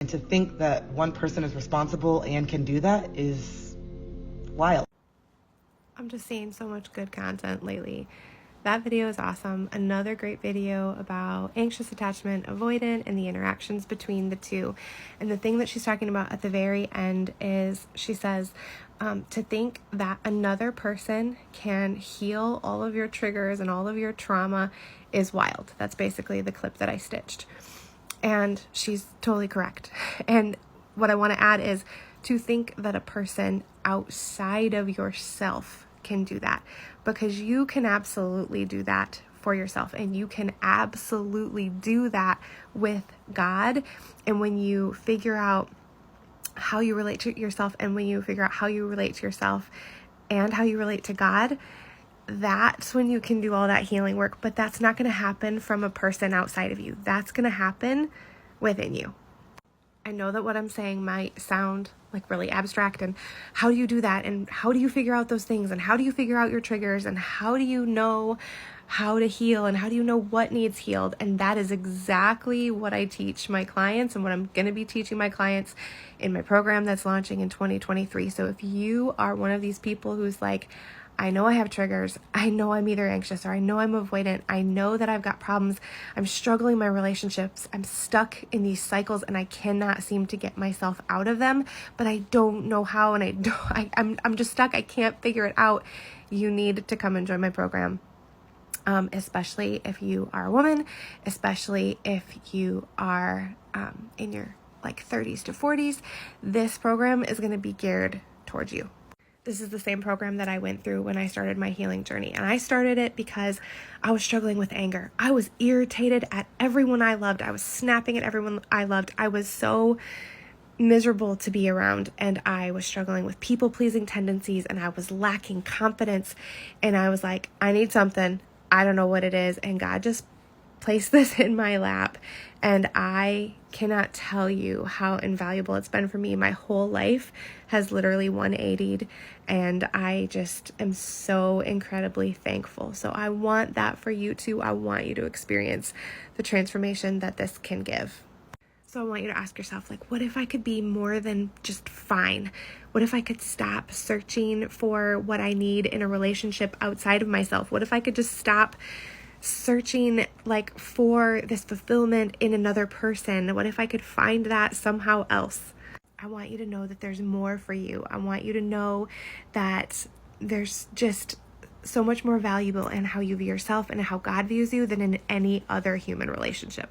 And to think that one person is responsible and can do that is wild. I'm just seeing so much good content lately. That video is awesome. Another great video about anxious attachment avoidant and the interactions between the two. And the thing that she's talking about at the very end is she says to think that another person can heal all of your triggers and all of your trauma is wild. That's basically the clip that I stitched. And she's totally correct. And what I want to add is to think that a person outside of yourself can do that, because you can absolutely do that for yourself, and you can absolutely do that with God. And when you figure out how you relate to yourself, and when you figure out how you relate to yourself and how you relate to God, that's when you can do all that healing work. But that's not going to happen from a person outside of you. That's going to happen within you. I know that what I'm saying might sound like really abstract, and how do you do that? And how do you figure out those things? And how do you figure out your triggers? And how do you know how to heal? And how do you know what needs healed? And that is exactly what I teach my clients, and what I'm going to be teaching my clients in my program that's launching in 2023. So if you are one of these people who's like, I know I have triggers. I know I'm either anxious or I know I'm avoidant. I know that I've got problems. I'm struggling in my relationships. I'm stuck in these cycles and I cannot seem to get myself out of them, but I don't know how, and I'm just stuck. I can't figure it out. You need to come and join my program. Especially if you are a woman, especially if you are in your 30s to 40s. This program is going to be geared towards you. This is the same program that I went through when I started my healing journey. And I started it because I was struggling with anger. I was irritated at everyone I loved. I was snapping at everyone I loved. I was so miserable to be around, and I was struggling with people-pleasing tendencies, and I was lacking confidence. And I was like, I need something. I don't know what it is. And God just placed this in my lap, and I cannot tell you how invaluable it's been for me. My whole life has literally 180'd, and I just am so incredibly thankful. So I want that for you too. I want you to experience the transformation that this can give. So I want you to ask yourself, what if I could be more than just fine? What if I could stop searching for what I need in a relationship outside of myself? What if I could just stop searching for this fulfillment in another person? What if I could find that somehow else? I want you to know that there's more for you. I want you to know that there's just so much more valuable in how you view yourself and how God views you than in any other human relationship.